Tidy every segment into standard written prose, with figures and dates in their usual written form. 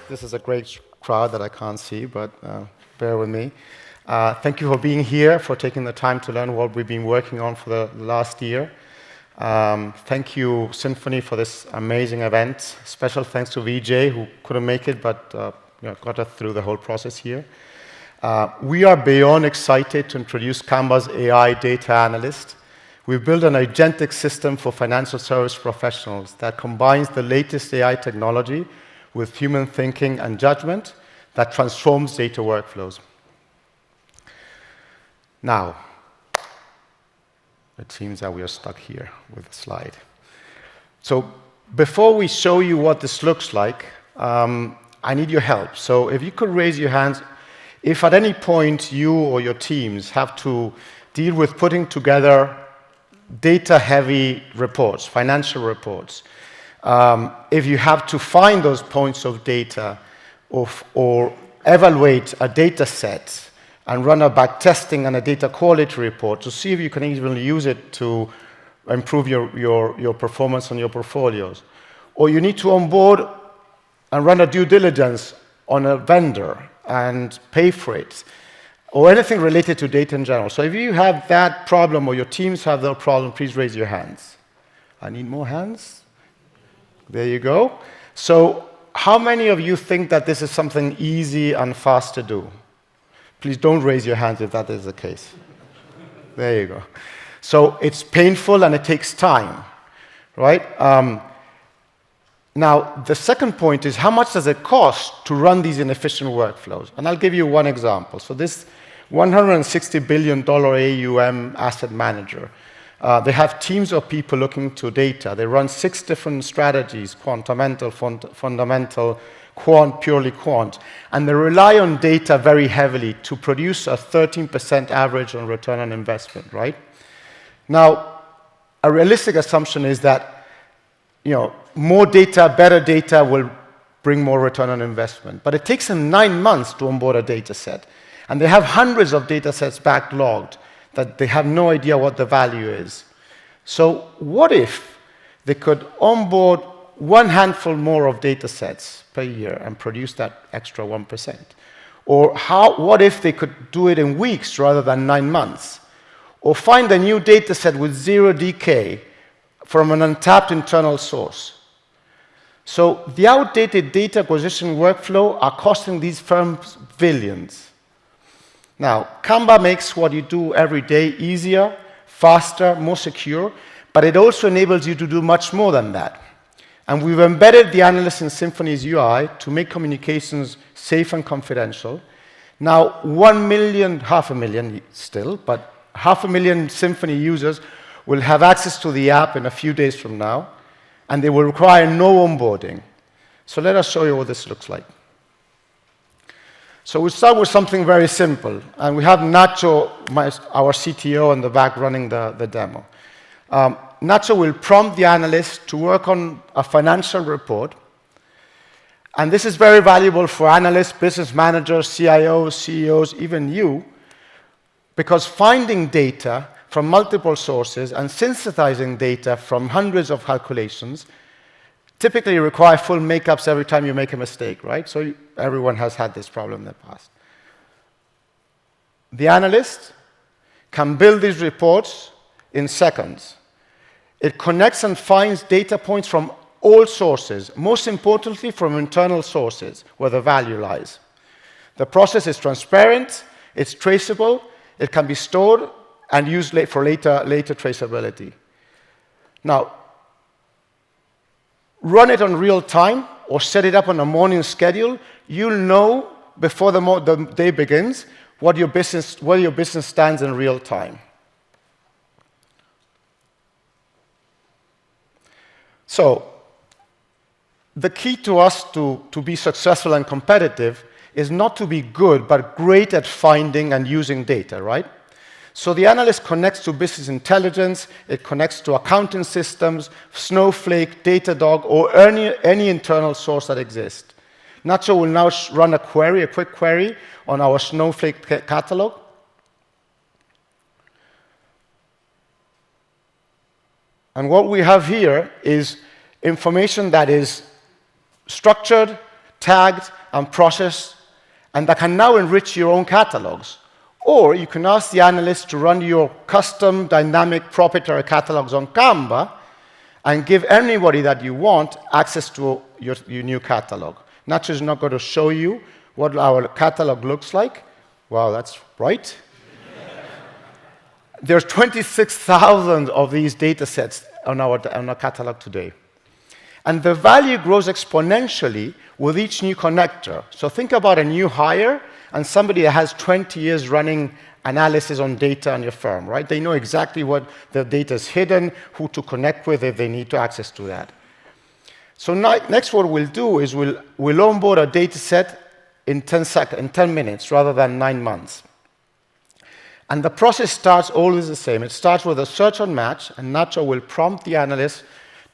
This is a great crowd that I can't see, but bear with me. Thank you for being here, for taking the time to learn what we've been working on for the last year. Thank you, Symphony, for this amazing event. Special thanks to VJ, who couldn't make it, but got us through the whole process here. We are beyond excited to introduce Kamba's AI Data Analyst. We've built an agentic system for financial service professionals that combines the latest AI technology with human thinking and judgment that transforms data workflows. Now, it seems that we are stuck here with the slide. So before we show you what this looks like, I need your help. So if you could raise your hands, if at any point you or your teams have to deal with putting together data-heavy reports, financial reports, if you have to find those points of data or evaluate a data set and run a back testing and a data quality report to see if you can even use it to improve your performance on your portfolios. Or you need to onboard and run a due diligence on a vendor and pay for it, or anything related to data in general. So if you have that problem or your teams have that problem, please raise your hands. I need more hands. There you go. So how many of you think that this is something easy and fast to do? Please don't raise your hands if that is the case. There you go. So it's painful and it takes time, right? Now, the second point is how much does it cost to run these inefficient workflows? And I'll give you one example. So this $160 billion AUM asset manager, they have teams of people looking to data. They run 6 different strategies: quantamental, fundamental, quant, purely quant. And they rely on data very heavily to produce a 13% average on return on investment, right? Now, a realistic assumption is that, more data, better data will bring more return on investment. But it takes them 9 months to onboard a data set. And they have hundreds of data sets backlogged that they have no idea what the value is. So what if they could onboard one handful more of data sets per year and produce that extra 1%? Or what if they could do it in weeks rather than 9 months? Or find a new data set with zero decay from an untapped internal source? So the outdated data acquisition workflow are costing these firms billions. Now, Kamba makes what you do every day easier, faster, more secure, but it also enables you to do much more than that. And we've embedded the Analyst in Symphony's UI to make communications safe and confidential. Now, 1 million, 500,000 still, but 500,000 Symphony users will have access to the app in a few days from now, and they will require no onboarding. So let us show you what this looks like. So we'll start with something very simple. And we have Nacho, our CTO, in the back running the demo. Nacho will prompt the analyst to work on a financial report. And this is very valuable for analysts, business managers, CIOs, CEOs, even you, because finding data from multiple sources and synthesizing data from hundreds of calculations typically require full makeups every time you make a mistake, right? So everyone has had this problem in the past. The analyst can build these reports in seconds. It connects and finds data points from all sources, most importantly from internal sources where the value lies. The process is transparent, it's traceable, it can be stored and used for later traceability. Now, run it on real time or set it up on a morning schedule. You'll know before the day begins where your business stands in real time. So the key to us to be successful and competitive is not to be good, but great at finding and using data, right? So the analyst connects to business intelligence, it connects to accounting systems, Snowflake, Datadog, or any internal source that exists. Nacho will now run a quick query on our Snowflake catalog. And what we have here is information that is structured, tagged, and processed, and that can now enrich your own catalogs. Or you can ask the analyst to run your custom dynamic proprietary catalogs on Kamba and give anybody that you want access to your new catalog. Nacho is not going to show you what our catalog looks like. Wow, that's right. There's 26,000 of these data sets on our catalog today. And the value grows exponentially with each new connector. So think about a new hire and somebody that has 20 years running analysis on data on your firm, right? They know exactly what the data is hidden, who to connect with if they need to access to that. So next what we'll do is we'll onboard a data set in 10 minutes rather than 9 months. And the process starts always the same. It starts with a search and match, and Nacho will prompt the analyst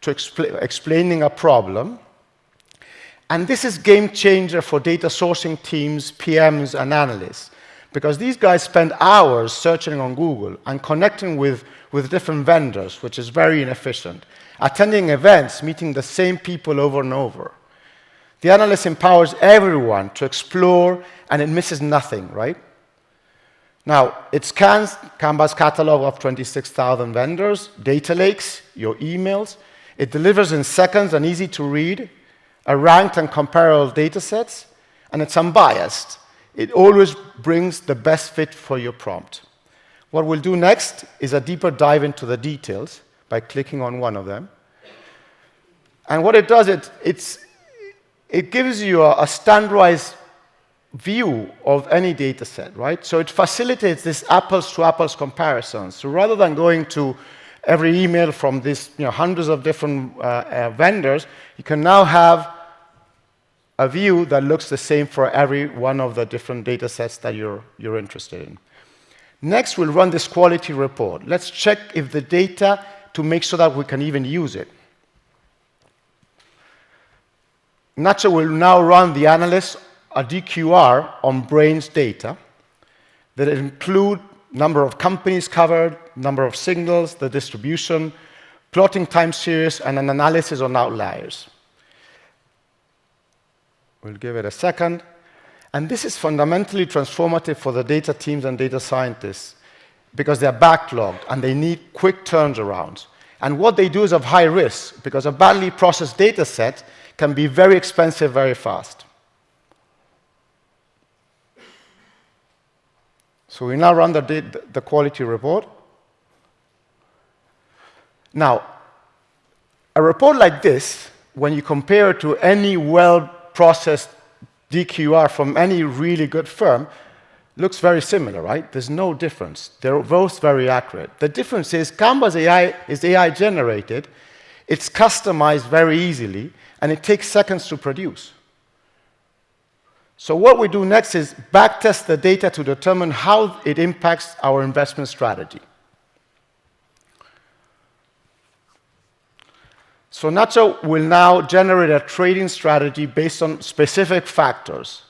to explaining a problem. And this is game changer for data sourcing teams, PMs, and analysts, because these guys spend hours searching on Google and connecting with different vendors, which is very inefficient, attending events, meeting the same people over and over. The analyst empowers everyone to explore, and it misses nothing, right? Now, it scans Kamba's catalog of 26,000 vendors, data lakes, your emails. It delivers in seconds and easy to read, a ranked and comparable data sets, and it's unbiased. It always brings the best fit for your prompt. What we'll do next is a deeper dive into the details by clicking on one of them. And what it does, it gives you a standardized view of any data set, right? So it facilitates this apples-to-apples comparison. So rather than going to every email from these hundreds of different vendors, you can now have a view that looks the same for every one of the different data sets that you're interested in. Next, we'll run this quality report. Let's check if the data to make sure that we can even use it. Nacho will now run the analyst a DQR on Brain's data that include number of companies covered, number of signals, the distribution, plotting time series, and an analysis on outliers. We'll give it a second. And this is fundamentally transformative for the data teams and data scientists because they're backlogged and they need quick turnarounds. And what they do is of high risk because a badly processed data set can be very expensive very fast. So we now run the quality report. Now, a report like this, when you compare it to any well-processed DQR from any really good firm, looks very similar, right? There's no difference. They're both very accurate. The difference is Kamba's AI is AI generated, it's customized very easily, and it takes seconds to produce. So what we do next is backtest the data to determine how it impacts our investment strategy. So Nacho will now generate a trading strategy based on specific factors,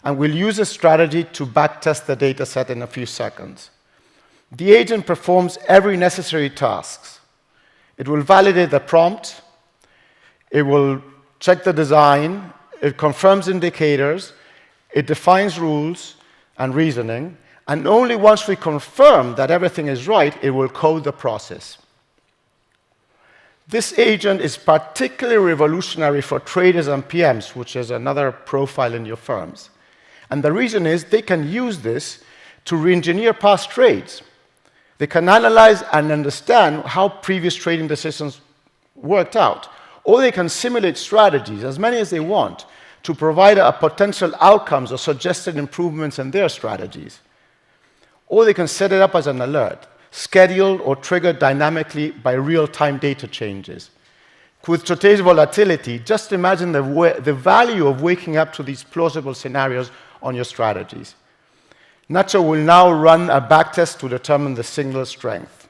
and we'll use a strategy to backtest the data set in a few seconds. The agent performs every necessary task. It will validate the prompt, it will check the design, it confirms indicators, it defines rules and reasoning, and only once we confirm that everything is right, it will code the process. This agent is particularly revolutionary for traders and PMs, which is another profile in your firms. And the reason is they can use this to re-engineer past trades. They can analyze and understand how previous trading decisions worked out. Or they can simulate strategies, as many as they want, to provide a potential outcomes or suggested improvements in their strategies. Or they can set it up as an alert, scheduled or triggered dynamically by real-time data changes. With today's volatility, just imagine the value of waking up to these plausible scenarios on your strategies. Nacho will now run a backtest to determine the signal strength.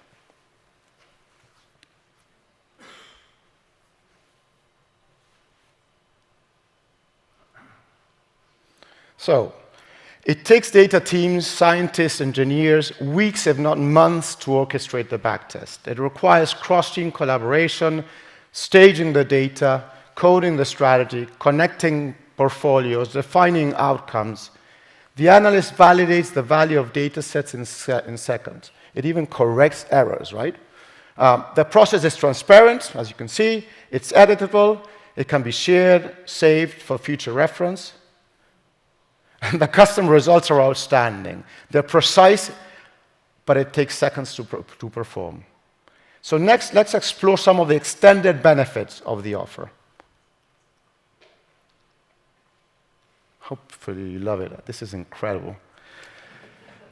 So, it takes data teams, scientists, engineers, weeks if not months to orchestrate the backtest. It requires cross-team collaboration, staging the data, coding the strategy, connecting portfolios, defining outcomes. The analyst validates the value of data sets in seconds. It even corrects errors, right? The process is transparent, as you can see. It's editable. It can be shared, saved for future reference. And the custom results are outstanding. They're precise, but it takes seconds to perform. So next, let's explore some of the extended benefits of the offer. Hopefully you love it. This is incredible.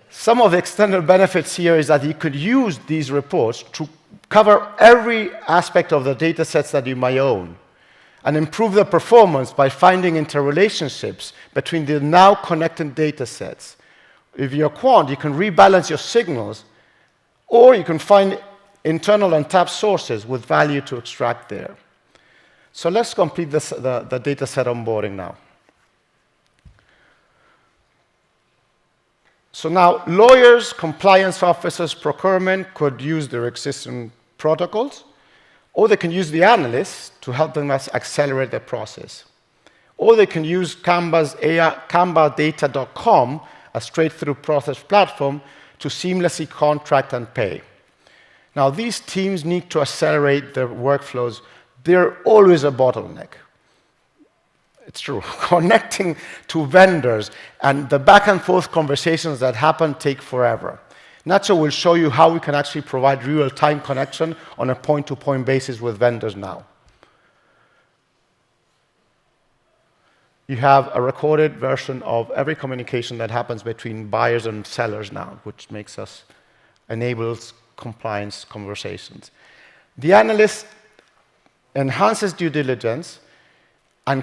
Some of the extended benefits here is that you could use these reports to cover every aspect of the data sets that you might own and improve the performance by finding interrelationships between the now connected data sets. If you're a quant, you can rebalance your signals, or you can find internal untapped sources with value to extract there. So let's complete the data set onboarding now. So now, lawyers, compliance officers, procurement could use their existing protocols, or they can use the analysts to help them accelerate the process. Or they can use Kambadata.com, a straight-through process platform, to seamlessly contract and pay. Now, these teams need to accelerate their workflows. They're always a bottleneck. It's true. Connecting to vendors and the back-and-forth conversations that happen take forever. Nacho will show you how we can actually provide real-time connection on a point-to-point basis with vendors now. You have a recorded version of every communication that happens between buyers and sellers now, which enables compliance conversations. The analyst enhances due diligence and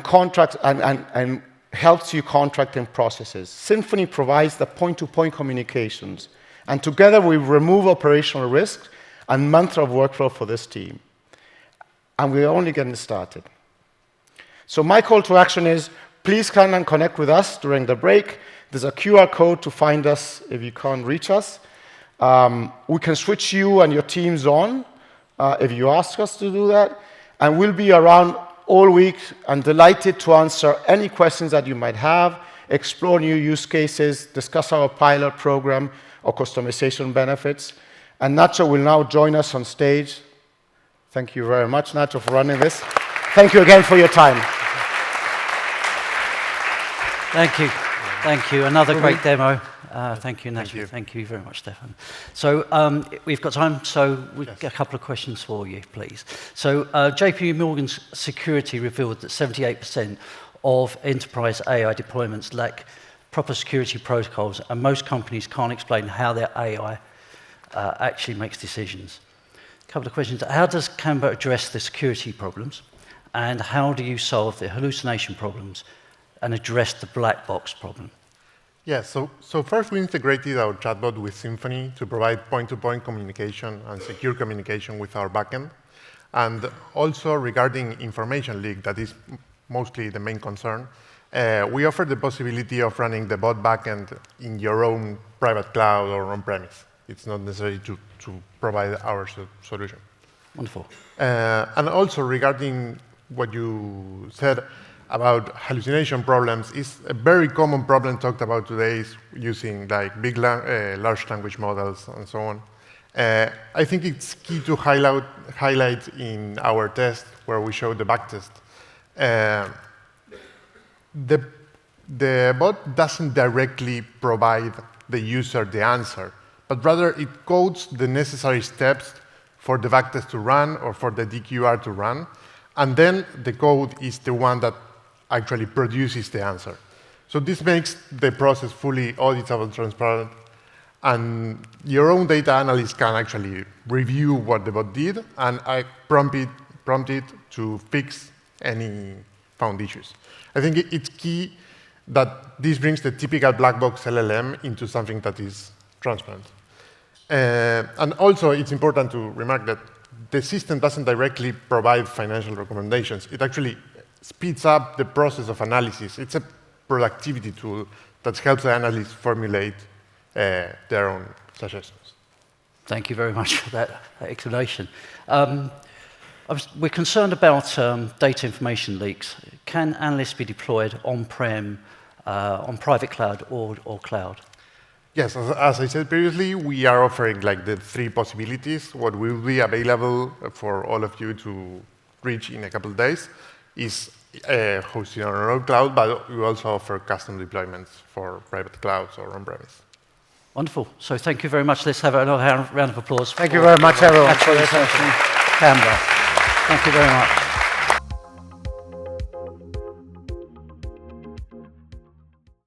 helps you contracting processes. Symphony provides the point-to-point communications, and together we remove operational risks and months of workflow for this team. And we're only getting started. So my call to action is, please come and connect with us during the break. There's a QR code to find us if you can't reach us. We can switch you and your teams on if you ask us to do that. And we'll be around all week and delighted to answer any questions that you might have, explore new use cases, discuss our pilot program or customization benefits. And Nacho will now join us on stage. Thank you very much, Nacho, for running this. Thank you again for your time. Thank you. Thank you. Another great demo. Thank you, Nacho. Thank you very much, Stefan. So we've got time, so we've got a couple of questions for you, please. So JP Morgan's security revealed that 78% of enterprise AI deployments lack proper security protocols, and most companies can't explain how their AI actually makes decisions. A couple of questions. How does Kamba address the security problems, and how do you solve the hallucination problems and address the black box problem? Yeah, so first we integrated our chatbot with Symphony to provide point-to-point communication and secure communication with our backend. And also regarding information leak, that is mostly the main concern, we offer the possibility of running the bot backend in your own private cloud or on-premise. It's not necessary to provide our solution. Wonderful. And also regarding what you said about hallucination problems, is a very common problem talked about today is using like big large language models and so on. I think it's key to highlight in our test where we show the backtest. The bot doesn't directly provide the user the answer, but rather it codes the necessary steps for the backtest to run or for the DQR to run, and then the code is the one that actually produces the answer. So this makes the process fully auditable, transparent, and your own data analyst can actually review what the bot did and prompt it to fix any found issues. I think it's key that this brings the typical black box LLM into something that is transparent. And also, it's important to remark that the system doesn't directly provide financial recommendations. It actually speeds up the process of analysis. It's a productivity tool that helps the analysts formulate their own suggestions. Thank you very much for that explanation. We're concerned about data information leaks. Can Analyst be deployed on-prem, on private cloud or cloud? Yes, as I said previously, we are offering like the 3 possibilities. What will be available for all of you to reach in a couple of days is hosting on our own cloud, but we also offer custom deployments for private clouds or on-premise. Wonderful. So thank you very much. Let's have another round of applause. Thank you very much, everyone. Kamba. Thank you very much.